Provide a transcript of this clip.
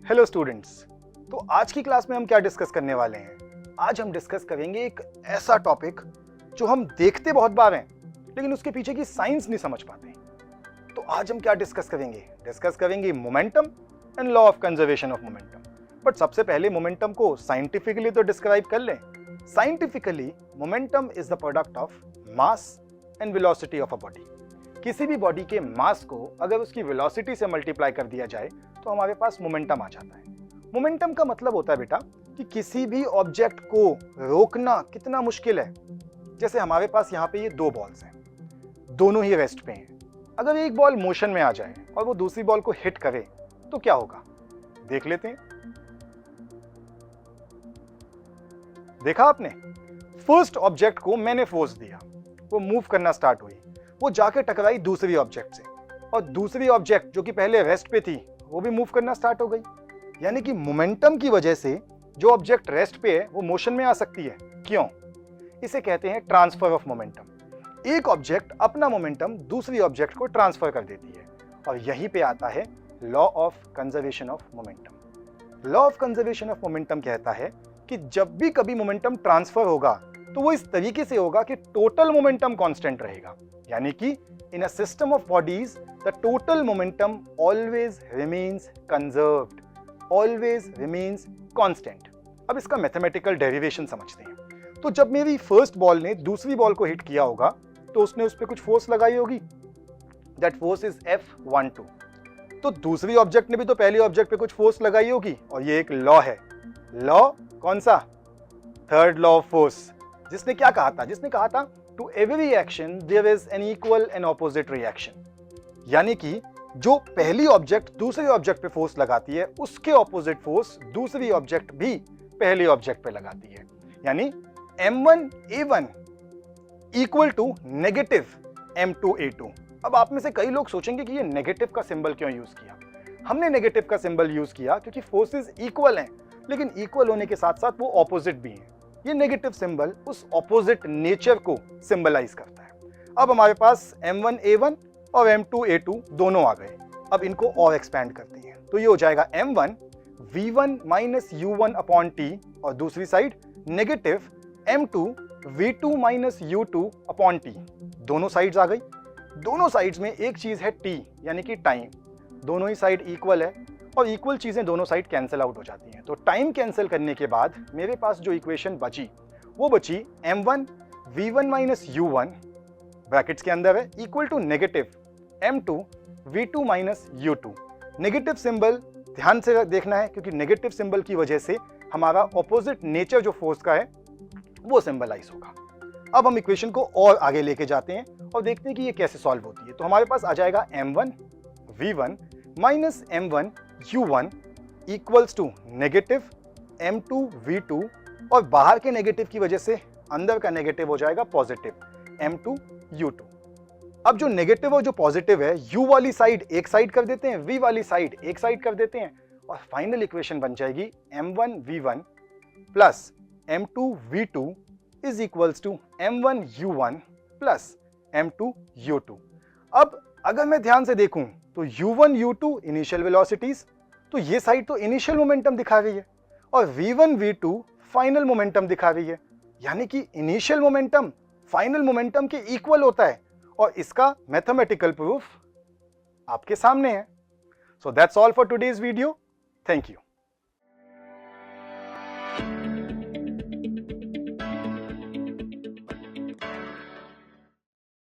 Hello students, तो आज की क्लास में हम क्या डिस्कस करने वाले हैं? आज हम डिस्कस करेंगे एक ऐसा टॉपिक जो हम देखते बहुत बार हैं लेकिन उसके पीछे की साइंस नहीं समझ पाते। तो आज हम क्या डिस्कस करेंगे momentum and law of conservation of momentum. But सबसे पहले मोमेंटम को साइंटिफिकली तो डिस्क्राइब कर लें। Scientifically momentum is the product of mass and velocity of a body. किसी भी बॉडी के मास को अगर उसकी वेलोसिटी से मल्टीप्लाई कर दिया जाए तो हमारे पास मोमेंटम आ जाता है। मोमेंटम का मतलब होता है बेटा कि किसी भी ऑब्जेक्ट को रोकना कितना मुश्किल है। जैसे हमारे पास यहाँ पे ये दो बॉल्स हैं, दोनों ही रेस्ट पे हैं। अगर एक बॉल मोशन में आ जाए और वो दूसरी बॉल को हिट करे तो क्या होगा, देख लेते हैं। देखा आपने, फर्स्ट ऑब्जेक्ट को मैंने फोर्स दिया, वो मूव करना स्टार्ट हुई, वो जाके टकराई दूसरी ऑब्जेक्ट से और दूसरी ऑब्जेक्ट जो कि पहले रेस्ट पे थी वो भी मूव करना स्टार्ट हो गई। यानी कि मोमेंटम की वजह से जो ऑब्जेक्ट रेस्ट पे है वो मोशन में आ सकती है। क्यों? इसे कहते हैं ट्रांसफर ऑफ मोमेंटम। एक ऑब्जेक्ट अपना मोमेंटम दूसरी ऑब्जेक्ट को ट्रांसफर कर देती है और यहीं पे आता है law of conservation of momentum. Law of conservation of momentum कहता है कि जब भी कभी मोमेंटम ट्रांसफर होगा तो वो इस तरीके से होगा कि टोटल मोमेंटम कांस्टेंट रहेगा। यानी कि in a system of bodies the total momentum always remains conserved, always remains constant. अब इसका मैथमेटिकल डेरिवेशन समझते हैं। तो जब मेरी फर्स्ट बॉल ने दूसरी बॉल को हिट किया होगा तो उसने उस पर कुछ फोर्स लगाई होगी, दैट फोर्स इज F12। तो दूसरी ऑब्जेक्ट ने भी तो पहली ऑब्जेक्ट पे कुछ फोर्स लगाई होगी और ये एक लॉ है। लॉ कौन सा? Third law of force. जिसने क्या कहा था? जिसने कहा था to every action there is an equal and opposite reaction. यानी कि जो पहली ऑब्जेक्ट दूसरी ऑब्जेक्ट पे फोर्स लगाती है उसके ऑपोजिट फोर्स दूसरी ऑब्जेक्ट भी पहली ऑब्जेक्ट पे लगाती है। यानी M1A1 equal to negative M2A2। अब आप में से कई लोग सोचेंगे कि ये नेगेटिव का सिंबल क्यों यूज किया। हमने नेगेटिव का सिंबल यूज किया क्योंकि फोर्सेस इक्वल हैं, लेकिन इक्वल होने के साथ साथ वो ऑपोजिट भी हैं। ये नेगेटिव सिंबल उस ऑपोजिट नेचर को सिंबलाइज करता है। अब हमारे पास M1A1 और M2A2 दोनों आ गए। अब इनको और एक्सपैंड करते हैं तो ये हो जाएगा M1 V1 minus U1 upon T और दूसरी side negative M2 V2 minus U2 upon T। दोनों साइड्स आ गई। दोनों साइड्स में एक चीज है T यानी कि टाइम। दोनों ही साइड इक्वल है और इक्वल चीजें दोनों साइड कैंसिल आउट हो जाती हैं। तो टाइम कैंसिल करने के बाद मेरे पास जो इक्वेशन बची वो बची M1 V1 minus U1 brackets के अंदर है equal to negative M2 V2 minus U2। Negative symbol ध्यान से देखना है क्योंकि नेगेटिव सिंबल की वजह से हमारा ऑपोजिट नेचर जो फोर्स का है वो सिंबलाइज होगा। अब हम इक्वेशन को और आगे लेके जाते हैं और देखते हैं कि ये कैसे सॉल्व होती है। तो हमारे पास आ जाएगा M1 V1 minus M1 U1 equals to negative M2 V2 और बाहर के नेगेटिव की वजह से अंदर का नेगेटिव हो जाएगा पॉजिटिव M2 U2। अब जो नेगेटिव और जो पॉजिटिव है U वाली साइड एक साइड कर देते हैं, V वाली साइड एक साइड कर देते हैं और फाइनल इक्वेशन बन जाएगी M1 V1 plus M2 V2 is equals to M1 U1 plus M2 U2। अब अगर मैं ध्यान से देखूं तो U1 U2 इनिशियल वेलोसिटीज, तो ये साइड तो इनिशियल मोमेंटम दिखा रही है और V1 V2 फाइनल मोमेंटम दिखा रही है। यानी कि इनिशियल मोमेंटम फाइनल मोमेंटम के इक्वल होता है और इसका मैथमेटिकल प्रूफ आपके सामने है। So that's all for today's video. Thank you.